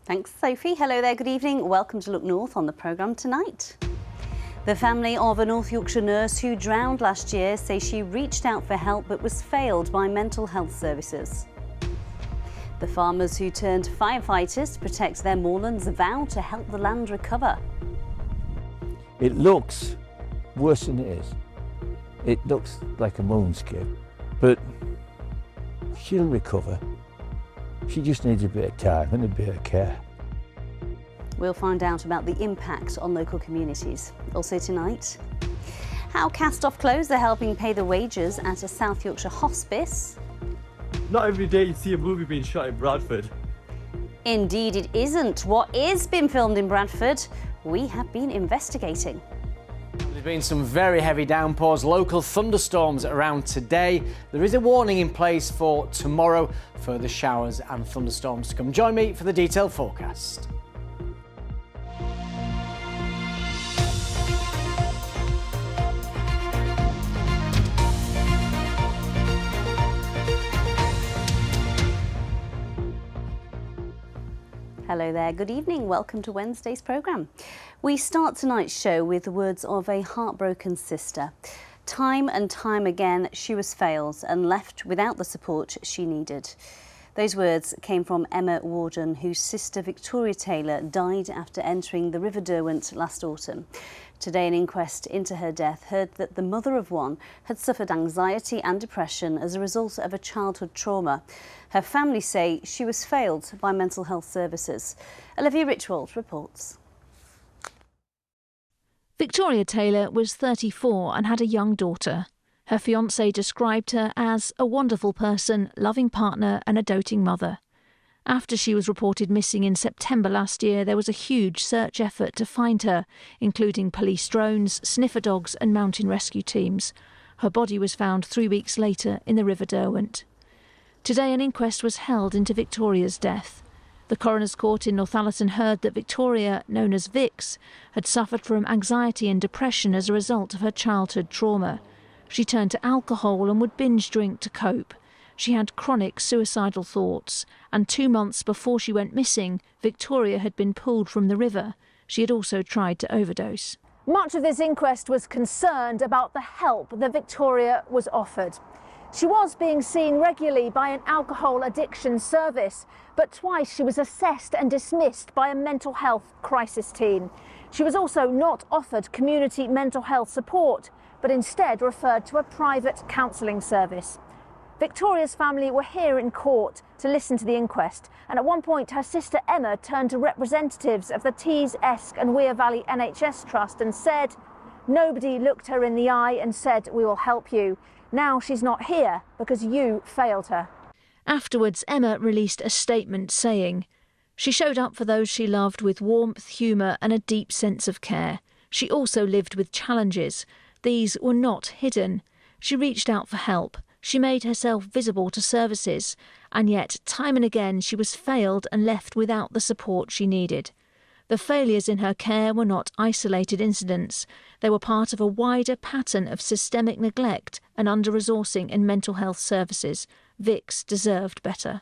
Thanks, Sophie. Hello there, good evening. Welcome to Look North on the programme tonight. The family of a North Yorkshire nurse who drowned last year say she reached out for help but was failed by mental health services. The farmers who turned firefighters to protect their moorlands vow to help the land recover. It looks worse than it is. It looks like a moonscape, but she'll recover. She just needs a bit of time and a bit of care. We'll find out about the impact on local communities. Also tonight, how cast-off clothes are helping pay the wages at a South Yorkshire hospice. Not every day you see a movie being shot in Bradford. Indeed it isn't. What is being filmed in Bradford? We have been investigating. There's been some very heavy downpours, local thunderstorms around today. There is a warning in place for tomorrow, further showers and thunderstorms to come. Join me for the detailed forecast. Hello there, good evening. Welcome to Wednesday's programme. We start tonight's show with the words of a heartbroken sister. Time and time again, she was failed and left without the support she needed. Those words came from Emma Warden, whose sister Victoria Taylor died after entering the River Derwent last autumn. Today, an inquest into her death heard that the mother of one had suffered anxiety and depression as a result of a childhood trauma. Her family say she was failed by mental health services. Olivia Richwald reports. Victoria Taylor was 34 and had a young daughter. Her fiancé described her as a wonderful person, loving partner and a doting mother. After she was reported missing in September last year, there was a huge search effort to find her, including police drones, sniffer dogs and mountain rescue teams. Her body was found 3 weeks later in the River Derwent. Today an inquest was held into Victoria's death. The coroner's court in Northallerton heard that Victoria, known as Vix, had suffered from anxiety and depression as a result of her childhood trauma. She turned to alcohol and would binge drink to cope. She had chronic suicidal thoughts, and 2 months before she went missing, Victoria had been pulled from the river. She had also tried to overdose. Much of this inquest was concerned about the help that Victoria was offered. She was being seen regularly by an alcohol addiction service, but twice she was assessed and dismissed by a mental health crisis team. She was also not offered community mental health support, but instead referred to a private counselling service. Victoria's family were here in court to listen to the inquest, and at one point her sister Emma turned to representatives of the Tees, Esk and Wear Valley NHS Trust and said, "Nobody looked her in the eye and said, 'We will help you.' Now she's not here because you failed her." Afterwards, Emma released a statement saying, "She showed up for those she loved with warmth, humour and a deep sense of care. She also lived with challenges. These were not hidden. She reached out for help. She made herself visible to services, and yet time and again she was failed and left without the support she needed. The failures in her care were not isolated incidents. They were part of a wider pattern of systemic neglect and under-resourcing in mental health services. Vix deserved better."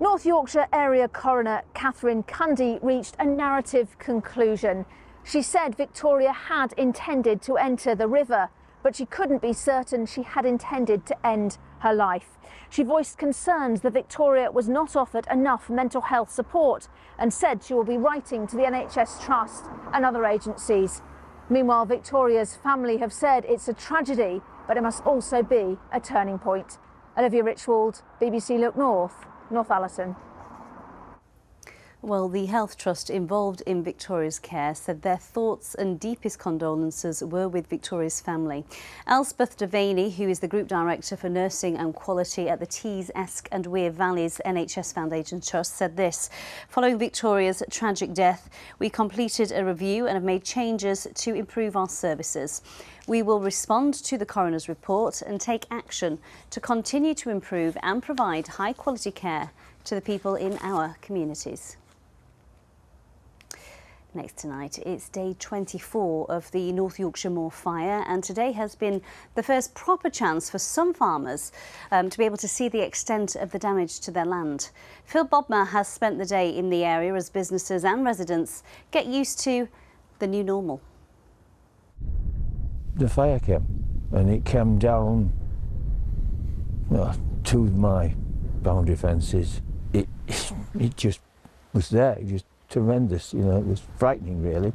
North Yorkshire Area Coroner Catherine Cundy reached a narrative conclusion. She said Victoria had intended to enter the river, but she couldn't be certain she had intended to end her life. She voiced concerns that Victoria was not offered enough mental health support and said she will be writing to the NHS Trust and other agencies. Meanwhile, Victoria's family have said it's a tragedy, but it must also be a turning point. Olivia Richwald, BBC Look North, Northallerton. Well, the Health Trust involved in Victoria's care said their thoughts and deepest condolences were with Victoria's family. Elspeth Devaney, who is the Group Director for Nursing and Quality at the Tees, Esk and Wear Valleys NHS Foundation Trust, said this: "Following Victoria's tragic death, we completed a review and have made changes to improve our services. We will respond to the coroner's report and take action to continue to improve and provide high-quality care to the people in our communities." Next tonight, it's day 24 of the North Yorkshire Moor fire, and today has been the first proper chance for some farmers to be able to see the extent of the damage to their land. Phil Bodmer has spent the day in the area as businesses and residents get used to the new normal. The fire came, and it came down to my boundary fences. It just was there. It just tremendous, you know, it was frightening really.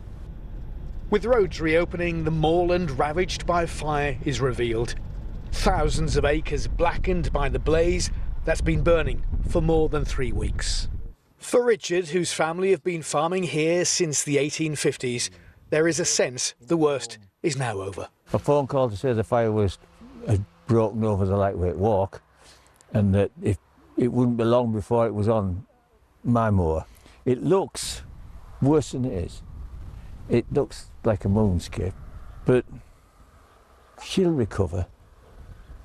With roads reopening, the moorland ravaged by fire is revealed. Thousands of acres blackened by the blaze that's been burning for more than 3 weeks. For Richard, whose family have been farming here since the 1850s, there is a sense the worst is now over. A phone call to say the fire had broken over the lightweight walk, and that if it wouldn't be long before it was on my moor. It looks worse than it is. It looks like a moonscape, but she'll recover.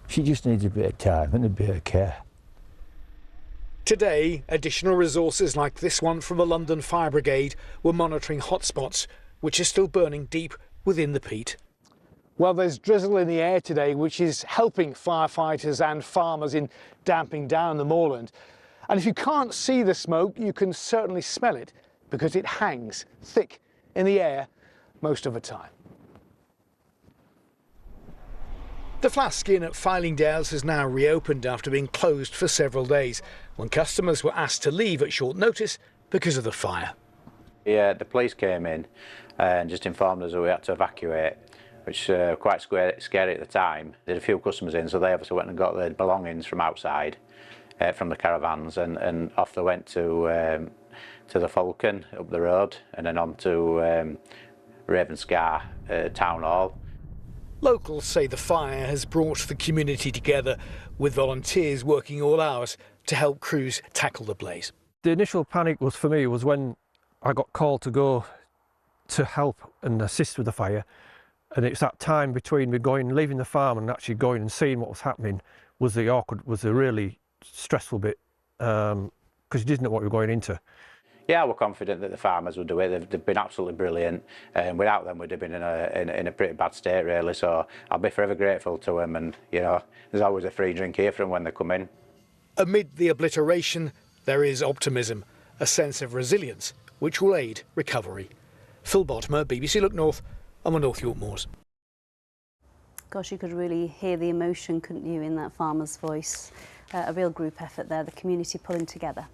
She just needs a bit of time and a bit of care. Today, additional resources like this one from the London Fire Brigade were monitoring hotspots, which are still burning deep within the peat. Well, there's drizzle in the air today, which is helping firefighters and farmers in damping down the moorland. And if you can't see the smoke, you can certainly smell it, because it hangs thick in the air most of the time. The Flask Inn at Fylingdales has now reopened after being closed for several days, when customers were asked to leave at short notice because of the fire. Yeah, the police came in and just informed us that we had to evacuate, which was quite scary at the time. There had a few customers in, so they obviously went and got their belongings from outside. From the caravans, and off they went to the Falcon up the road, and then on to Ravenscar Town Hall. Locals say the fire has brought the community together, with volunteers working all hours to help crews tackle the blaze. The initial panic was for me was when I got called to go to help and assist with the fire, and it's that time between me leaving the farm and actually going and seeing what was happening was the really stressful bit, because you didn't know what you were going into. Yeah, we're confident that the farmers would do it. They've been absolutely brilliant, and without them we'd have been in a pretty bad state really, so I'll be forever grateful to them, and you know, there's always a free drink here from when they come in. Amid the obliteration, there is optimism, a sense of resilience which will aid recovery. Phil Bodmer, BBC Look North, on the North York Moors. Gosh, you could really hear the emotion, couldn't you, in that farmer's voice. A real group effort there, the community pulling together.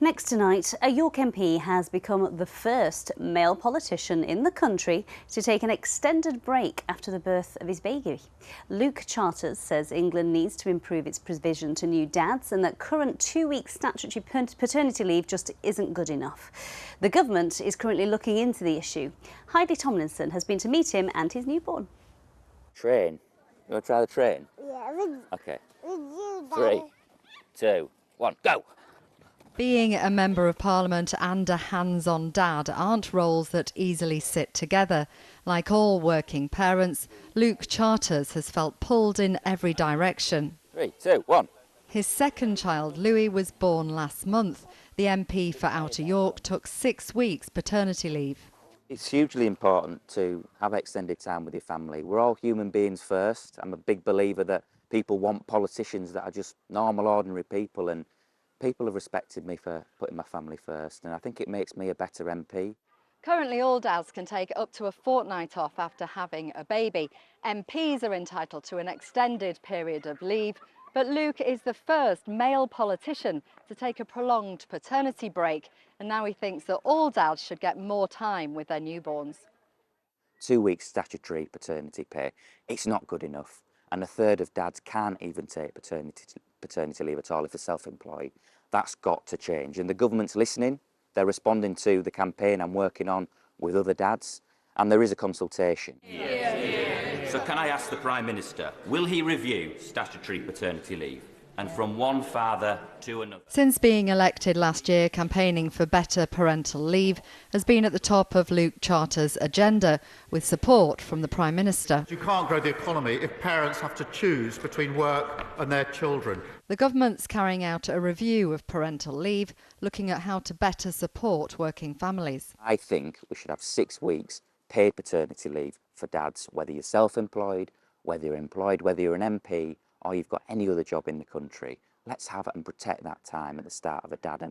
Next tonight, a York MP has become the first male politician in the country to take an extended break after the birth of his baby. Luke Charters says England needs to improve its provision to new dads and that current 2-week statutory paternity leave just isn't good enough. The government is currently looking into the issue. Heidi Tomlinson has been to meet him and his newborn. Train. You want to try the train? Yeah. Okay. With you, 3, 2, 1, go! Being a Member of Parliament and a hands-on dad aren't roles that easily sit together. Like all working parents, Luke Charters has felt pulled in every direction. 3, 2, 1. His second child, Louis, was born last month. The MP for Outer York took 6 weeks paternity leave. It's hugely important to have extended time with your family. We're all human beings first. I'm a big believer that people want politicians that are just normal, ordinary people, and people have respected me for putting my family first, and I think it makes me a better MP. Currently, all dads can take up to a fortnight off after having a baby. MPs are entitled to an extended period of leave, but Luke is the first male politician to take a prolonged paternity break, and now he thinks that all dads should get more time with their newborns. 2 weeks statutory paternity pay, it's not good enough, and a third of dads can't even take paternity leave at all if they're self-employed. That's got to change, and the government's listening. They're responding to the campaign I'm working on with other dads, and there is a consultation. So can I ask the Prime Minister, will he review statutory paternity leave? And from one father to another. Since being elected last year, campaigning for better parental leave has been at the top of Luke Charters' agenda, with support from the Prime Minister. You can't grow the economy if parents have to choose between work and their children. The government's carrying out a review of parental leave, looking at how to better support working families. I think we should have 6 weeks paid paternity leave for dads, whether you're self-employed, whether you're employed, whether you're an MP, or you've got any other job in the country. Let's have it and protect that time at the start of a dad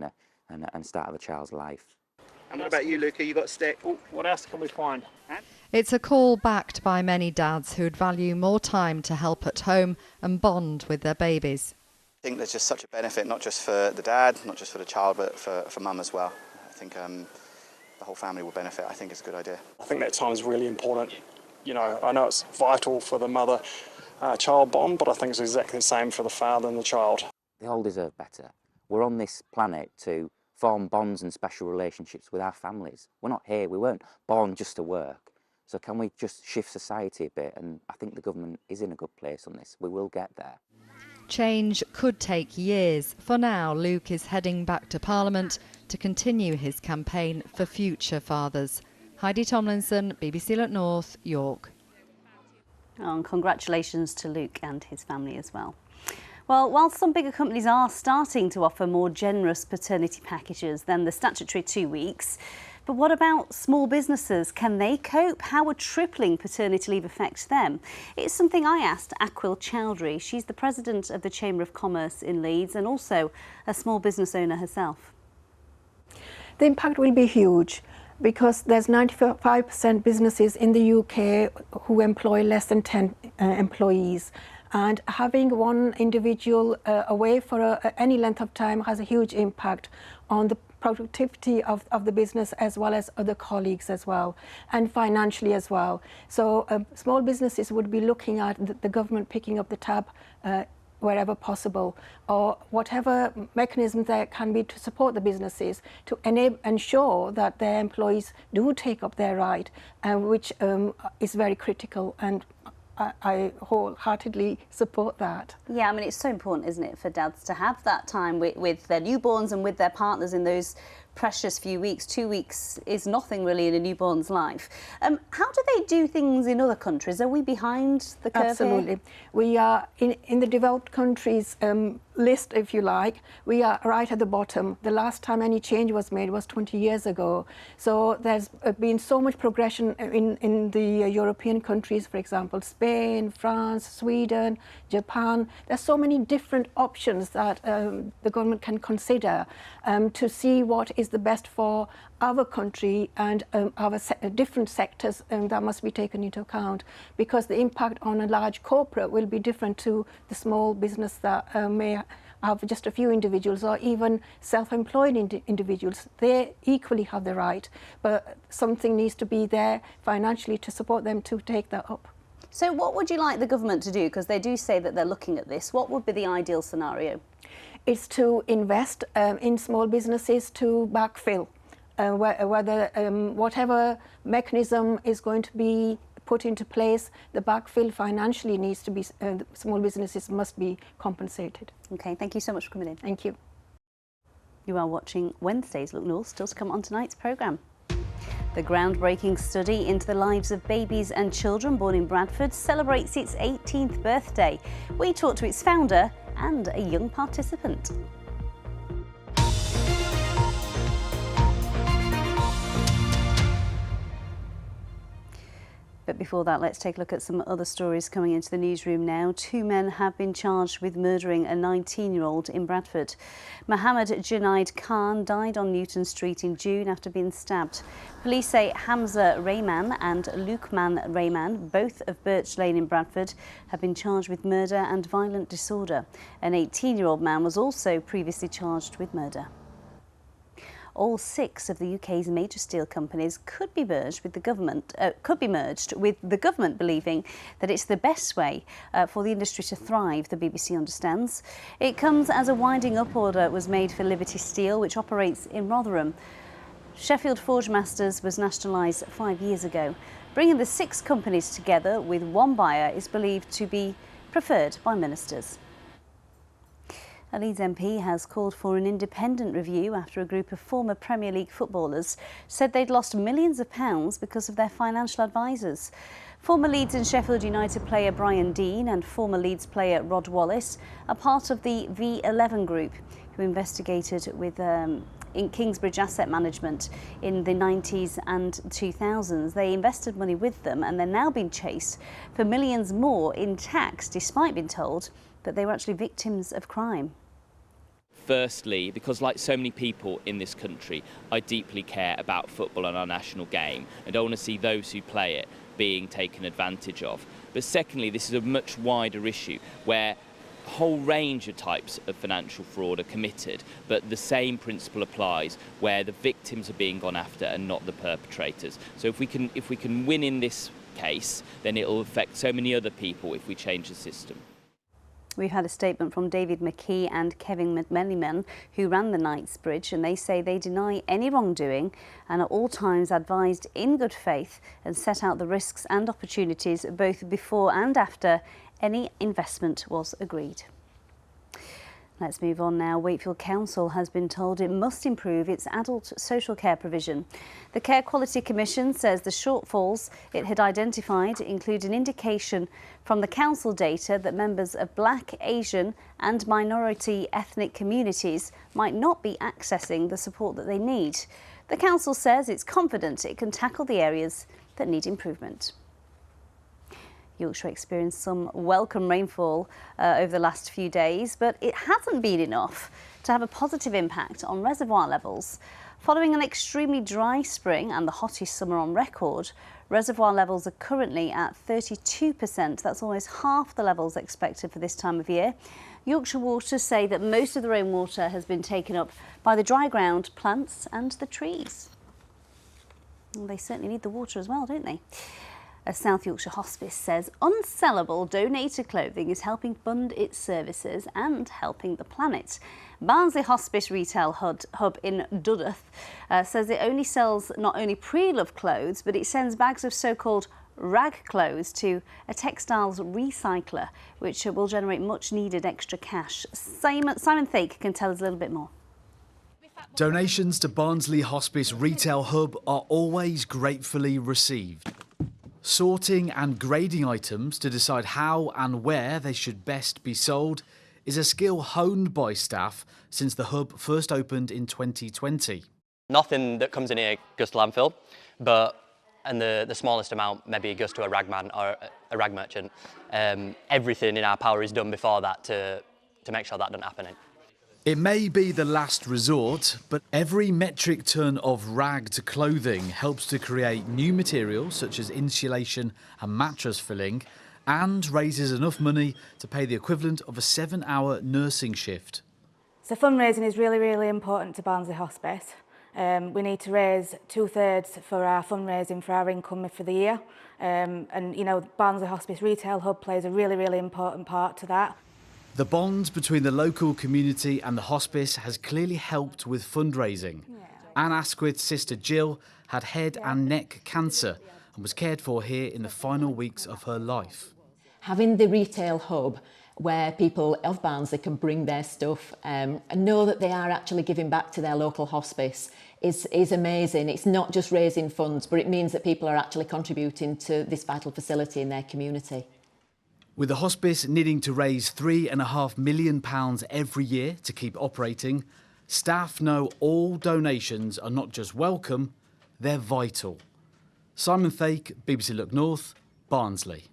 and start of a child's life. And what about you, Luca? You got a stick? Oh, what else can we find? It's a call backed by many dads who'd value more time to help at home and bond with their babies. I think there's just such a benefit, not just for the dad, not just for the child, but for mum as well. I think the whole family will benefit. I think it's a good idea. I think that time is really important. You know, I know it's vital for the mother-child bond, but I think it's exactly the same for the father and the child. They all deserve better. We're on this planet to form bonds and special relationships with our families. We're not here, we weren't born just to work. So can we just shift society a bit? And I think the government is in a good place on this. We will get there. Change could take years. For now, Luke is heading back to Parliament to continue his campaign for future fathers. Heidi Tomlinson, BBC Look North, York. Oh, and congratulations to Luke and his family as well. Well, while some bigger companies are starting to offer more generous paternity packages than the statutory 2 weeks, but what about small businesses? Can they cope? How would tripling paternity leave affect them? It's something I asked Akwil Chowdhury. She's the president of the Chamber of Commerce in Leeds and also a small business owner herself. The impact will be huge because there's 95% businesses in the UK who employ less than 10 employees. And having one individual away for any length of time has a huge impact on the productivity of the business as well as other colleagues as well, and financially as well. So small businesses would be looking at the government picking up the tab wherever possible, or whatever mechanisms there can be to support the businesses to ensure that their employees do take up their right, which is very critical, and I wholeheartedly support that. Yeah, I mean, it's so important, isn't it, for dads to have that time with their newborns and with their partners in those precious few weeks. 2 weeks is nothing really in a newborn's life. How do they do things in other countries? Are we behind the curve Absolutely. here? We are in the developed countries list, if you like, we are right at the bottom. The last time any change was made was 20 years ago. So there's been so much progression in the European countries, for example, Spain, France, Sweden, Japan. There's so many different options that the government can consider to see what is the best for our country and our different sectors that must be taken into account, because the impact on a large corporate will be different to the small business that may have just a few individuals, or even self-employed individuals. They equally have the right, but something needs to be there financially to support them to take that up. So what would you like the government to do? Because they do say that they're looking at this. What would be the ideal scenario? It's to invest in small businesses to backfill. Whatever mechanism is going to be put into place, the backfill financially needs to be, small businesses must be compensated. Okay, thank you so much for coming in. Thank you. You are watching Wednesday's Look North, still to come on tonight's programme. The groundbreaking study into the lives of babies and children born in Bradford celebrates its 18th birthday. We talked to its founder and a young participant. But before that, let's take a look at some other stories coming into the newsroom now. 2 men have been charged with murdering a 19-year-old in Bradford. Mohammed Junaid Khan died on Newton Street in June after being stabbed. Police say Hamza Rayman and Lukman Rayman, both of Birch Lane in Bradford, have been charged with murder and violent disorder. An 18-year-old man was also previously charged with murder. All 6 of the UK's major steel companies could be merged with the government. Believing that it's the best way for the industry to thrive, the BBC understands. It comes as a winding up order was made for Liberty Steel, which operates in Rotherham. Sheffield Forgemasters was nationalised 5 years ago. Bringing the 6 companies together with one buyer is believed to be preferred by ministers. A Leeds MP has called for an independent review after a group of former Premier League footballers said they'd lost millions of pounds because of their financial advisors. Former Leeds and Sheffield United player Brian Deane and former Leeds player Rod Wallace are part of the V11 group who investigated with in Kingsbridge Asset Management in the 90s and 2000s. They invested money with them and they're now being chased for millions more in tax, despite being told that they were actually victims of crime. Firstly, because like so many people in this country, I deeply care about football and our national game and don't want to see those who play it being taken advantage of. But secondly, this is a much wider issue where a whole range of types of financial fraud are committed, but the same principle applies where the victims are being gone after and not the perpetrators. So if we can win in this case, then it will affect so many other people if we change the system. We've had a statement from David McKee and Kevin McMelliman, who ran the Knightsbridge, and they say they deny any wrongdoing and at all times advised in good faith and set out the risks and opportunities both before and after any investment was agreed. Let's move on now. Wakefield Council has been told it must improve its adult social care provision. The Care Quality Commission says the shortfalls it had identified include an indication from the council data that members of Black, Asian and minority ethnic communities might not be accessing the support that they need. The council says it's confident it can tackle the areas that need improvement. Yorkshire experienced some welcome rainfall over the last few days, but it hasn't been enough to have a positive impact on reservoir levels. Following an extremely dry spring and the hottest summer on record, reservoir levels are currently at 32%. That's almost half the levels expected for this time of year. Yorkshire Water say that most of the rainwater has been taken up by the dry ground, plants and the trees. Well, they certainly need the water as well, don't they? A South Yorkshire Hospice says unsellable donated clothing is helping fund its services and helping the planet. Barnsley Hospice Retail Hub in Dudworth says it only sells not only pre-loved clothes, but it sends bags of so-called rag clothes to a textiles recycler, which will generate much needed extra cash. Simon Thake can tell us a little bit more. Donations to Barnsley Hospice Retail Hub are always gratefully received. Sorting and grading items to decide how and where they should best be sold is a skill honed by staff since the hub first opened in 2020. Nothing that comes in here goes to landfill, and the smallest amount maybe goes to a ragman or a rag merchant. Everything in our power is done before that to make sure that doesn't happen. It may be the last resort, but every metric ton of ragged clothing helps to create new materials such as insulation and mattress filling, and raises enough money to pay the equivalent of a 7-hour nursing shift. So fundraising is really, really important to Barnsley Hospice. We need to raise 2/3 for our fundraising for our income for the year. And, you know, Barnsley Hospice Retail Hub plays a really, really important part to that. The bond between the local community and the hospice has clearly helped with fundraising. Anne Asquith's sister Jill had head and neck cancer and was cared for here in the final weeks of her life. Having the retail hub where people of Barnsley can bring their stuff and know that they are actually giving back to their local hospice is amazing. It's not just raising funds, but it means that people are actually contributing to this vital facility in their community. With the hospice needing to raise £3.5 million every year to keep operating, staff know all donations are not just welcome, they're vital. Simon Thake, BBC Look North, Barnsley.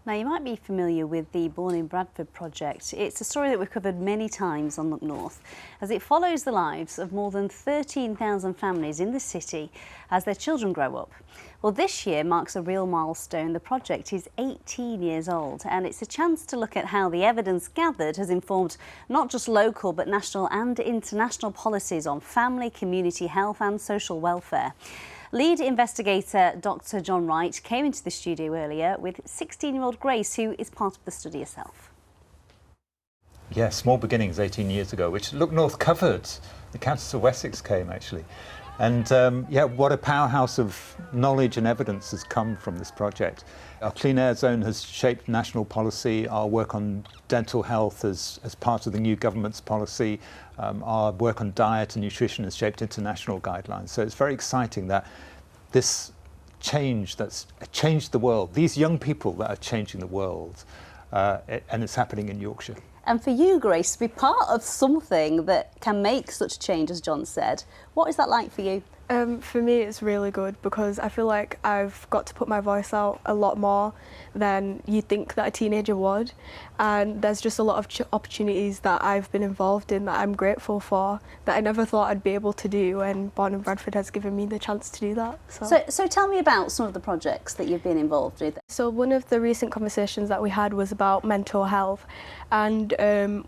Now, you might be familiar with the Born in Bradford project. It's a story that we've covered many times on Look North, as it follows the lives of more than 13,000 families in the city as their children grow up. Well, this year marks a real milestone. The project is 18 years old, and it's a chance to look at how the evidence gathered has informed not just local but national and international policies on family, community health and social welfare. Lead investigator Dr. John Wright came into the studio earlier with 16-year-old Grace, who is part of the study herself. Yeah, small beginnings 18 years ago, which Look North covered. The Countess of Wessex came, actually. And yeah, what a powerhouse of knowledge and evidence has come from this project. Our Clean Air Zone has shaped national policy. Our work on dental health as part of the new government's policy. Our work on diet and nutrition has shaped international guidelines. So it's very exciting that this change that's changed the world. These young people that are changing the world, and it's happening in Yorkshire. And for you, Grace, to be part of something that can make such change, as John said, what is that like for you? For me, it's really good because I feel like I've got to put my voice out a lot more than you'd think that a teenager would. And there's just a lot of opportunities that I've been involved in that I'm grateful for, that I never thought I'd be able to do, and Born in Bradford has given me the chance to do that. So tell me about some of the projects that you've been involved with. So one of the recent conversations that we had was about mental health, and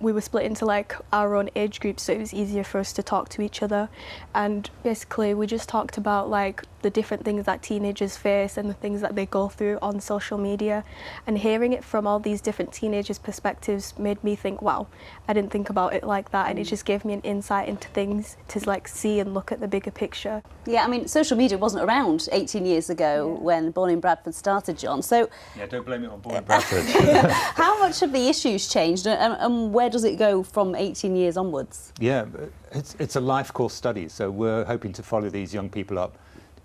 we were split into like our own age groups, so it was easier for us to talk to each other. And basically we just talked about like the different things that teenagers face and the things that they go through on social media, and hearing it from all these different teenagers' perspectives made me think, wow, I didn't think about it like that, and it just gave me an insight into things to like see and look at the bigger picture. Yeah, I mean, social media wasn't around 18 years ago when Born in Bradford started, John, so... Yeah, don't blame it on Born in Bradford. How much have the issues changed, and where does it go from 18 years onwards? Yeah, it's a life course study, so we're hoping to follow these young people up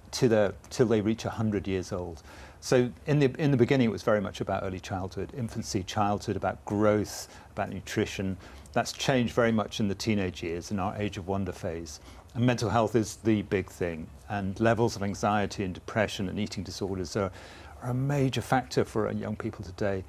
till they reach 100 years old. So in the beginning, it was very much about early childhood, infancy, childhood, about growth, about nutrition. That's changed very much in the teenage years, in our age of wonder phase. And mental health is the big thing, and levels of anxiety and depression and eating disorders are a major factor for young people today.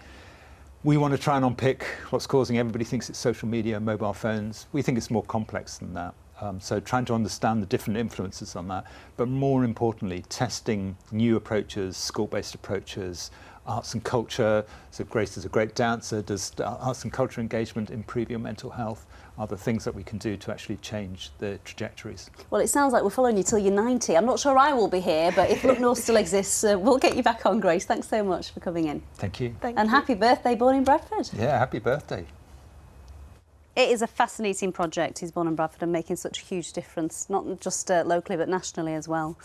We want to try and unpick what's causing. Everybody thinks it's social media, mobile phones. We think it's more complex than that. So trying to understand the different influences on that, but more importantly, testing new approaches, school-based approaches, arts and culture. So Grace is a great dancer. Does arts and culture engagement improve your mental health? Are there things that we can do to actually change the trajectories? Well, it sounds like we're following you till you're 90. I'm not sure I will be here, but if Look North still exists, we'll get you back on, Grace. Thanks so much for coming in. Thank you. And happy birthday, Born in Bradford. Yeah, happy birthday. It is a fascinating project. He's Born in Bradford and making such a huge difference, not just locally but nationally as well.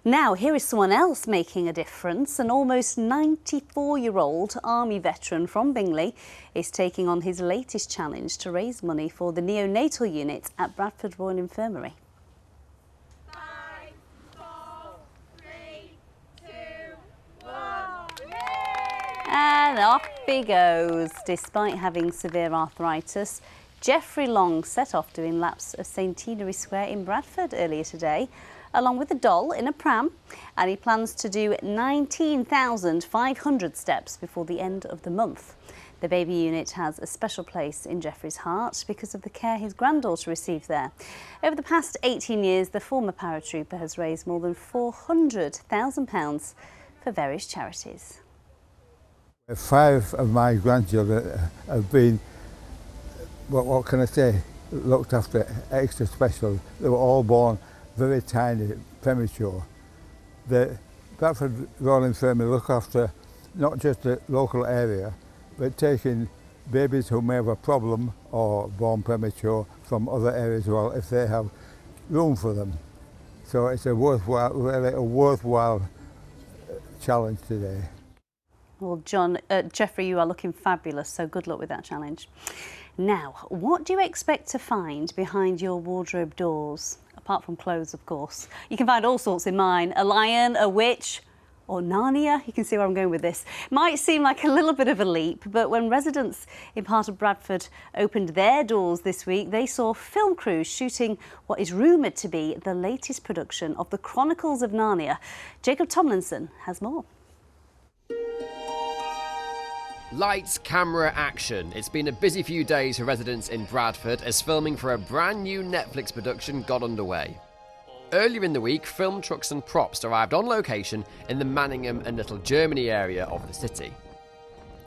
Now, here is someone else making a difference. An almost 94-year-old army veteran from Bingley is taking on his latest challenge to raise money for the neonatal unit at Bradford Royal Infirmary. 5, 4, 3, 2, 1. And off he goes. Despite having severe arthritis, Geoffrey Long set off doing laps of Centenary Square in Bradford earlier today, along with a doll in a pram, and he plans to do 19,500 steps before the end of the month. The baby unit has a special place in Geoffrey's heart because of the care his granddaughter received there. Over the past 18 years, the former paratrooper has raised more than £400,000 for various charities. 5 of my grandchildren have been, what can I say, looked after extra special. They were all born very tiny, premature. The Bradford Royal Infirmary look after not just the local area, but taking babies who may have a problem or born premature from other areas as well, if they have room for them. So it's a worthwhile, really a worthwhile challenge today. Well, Geoffrey, you are looking fabulous, so good luck with that challenge. Now, what do you expect to find behind your wardrobe doors? Apart from clothes, of course. You can find all sorts in mine. A lion, a witch, or Narnia. You can see where I'm going with this. Might seem like a little bit of a leap, but when residents in part of Bradford opened their doors this week, they saw film crews shooting what is rumoured to be the latest production of the Chronicles of Narnia. Jacob Tomlinson has more. Lights, camera, action. It's been a busy few days for residents in Bradford as filming for a brand new Netflix production got underway. Earlier in the week, film trucks and props arrived on location in the Manningham and Little Germany area of the city.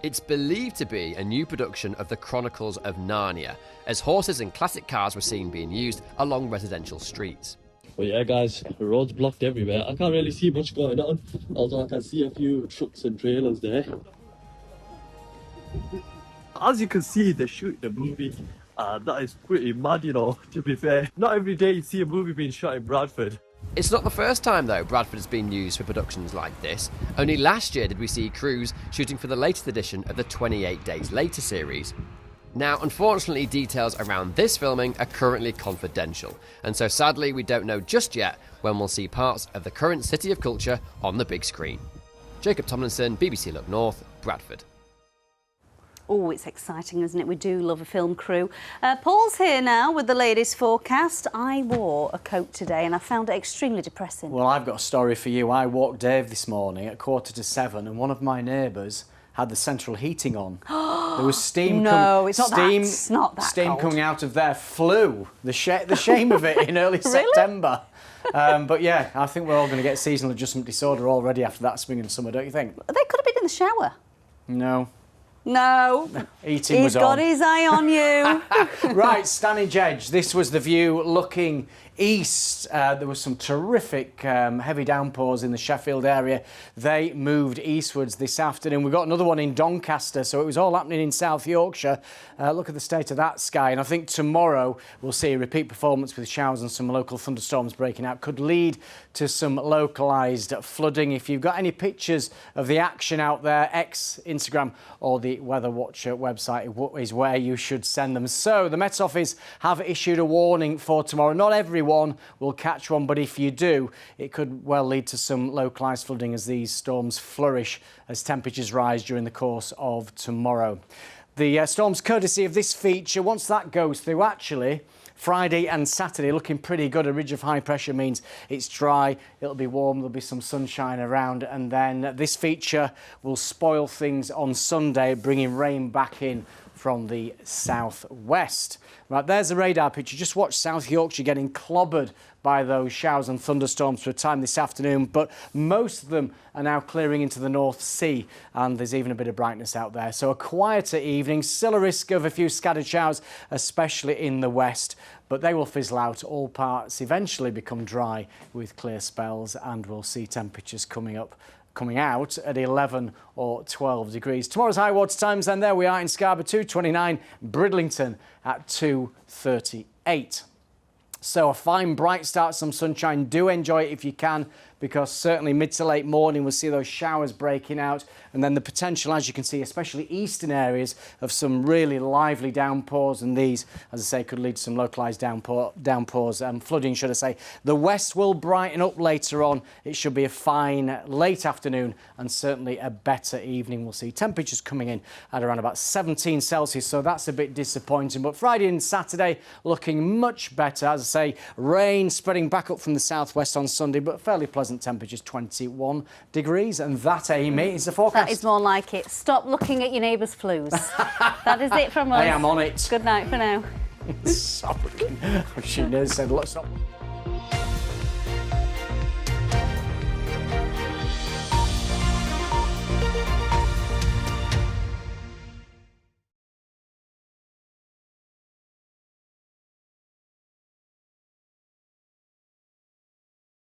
It's believed to be a new production of the Chronicles of Narnia, as horses and classic cars were seen being used along residential streets. Well, yeah, guys, the road's blocked everywhere. I can't really see much going on, although I can see a few trucks and trailers there. As you can see, they're shooting the movie. That is pretty mad, you know, to be fair. Not every day you see a movie being shot in Bradford. It's not the first time, though, Bradford has been used for productions like this. Only last year did we see crews shooting for the latest edition of the 28 Days Later series. Now, unfortunately, details around this filming are currently confidential, and so sadly we don't know just yet when we'll see parts of the current City of Culture on the big screen. Jacob Tomlinson, BBC Look North, Bradford. Oh, it's exciting, isn't it? We do love a film crew. Paul's here now with the latest forecast. I wore a coat today and I found it extremely depressing. Well, I've got a story for you. I walked Dave this morning at 6:45 and one of my neighbours had the central heating on. There was steam steam coming out of their flue. The shame of it in early September. But yeah, I think we're all going to get seasonal adjustment disorder already after that spring and summer, don't you think? They could have been in the shower. No. No. Eating was on. He's got his eye on you. Right, Stanage Edge. This was the view looking east. There was some terrific heavy downpours in the Sheffield area. They moved eastwards this afternoon. We've got another one in Doncaster, so it was all happening in South Yorkshire. Look at the state of that sky. And I think tomorrow we'll see a repeat performance with showers and some local thunderstorms breaking out. Could lead to some localised flooding. If you've got any pictures of the action out there, Instagram or the Weather Watcher website is where you should send them. So the Met Office have issued a warning for tomorrow. Not everyone will catch one, but if you do, it could well lead to some localised flooding as these storms flourish as temperatures rise during the course of tomorrow. The storm's courtesy of this feature. Once that goes through, actually, Friday and Saturday looking pretty good. A ridge of high pressure means it's dry, it'll be warm, there'll be some sunshine around, and then this feature will spoil things on Sunday, bringing rain back in from the southwest. Right, there's the radar picture. Just watch South Yorkshire getting clobbered by those showers and thunderstorms for a time this afternoon, but most of them are now clearing into the North Sea, and there's even a bit of brightness out there. So a quieter evening, still a risk of a few scattered showers, especially in the west, but they will fizzle out. All parts eventually become dry with clear spells, and we'll see temperatures coming out at 11 or 12 degrees. Tomorrow's high water times, then there we are in Scarborough, 2:29, Bridlington at 2:38. So a fine, bright start, some sunshine. Do enjoy it if you can, because certainly mid to late morning we'll see those showers breaking out, and then the potential, as you can see, especially eastern areas, of some really lively downpours, and these, as I say, could lead to some localised downpours and flooding, should I say. The west will brighten up later on. It should be a fine late afternoon and certainly a better evening. We'll see temperatures coming in at around about 17 Celsius, so that's a bit disappointing. But Friday and Saturday looking much better. As I say, rain spreading back up from the southwest on Sunday, but fairly pleasant temperatures, 21 degrees. And that, Amy, is the forecast. That is more like it. Stop looking at your neighbour's flues. That is it from us. I am on it. Good night for now. Sorry. She knows, said, let's stop.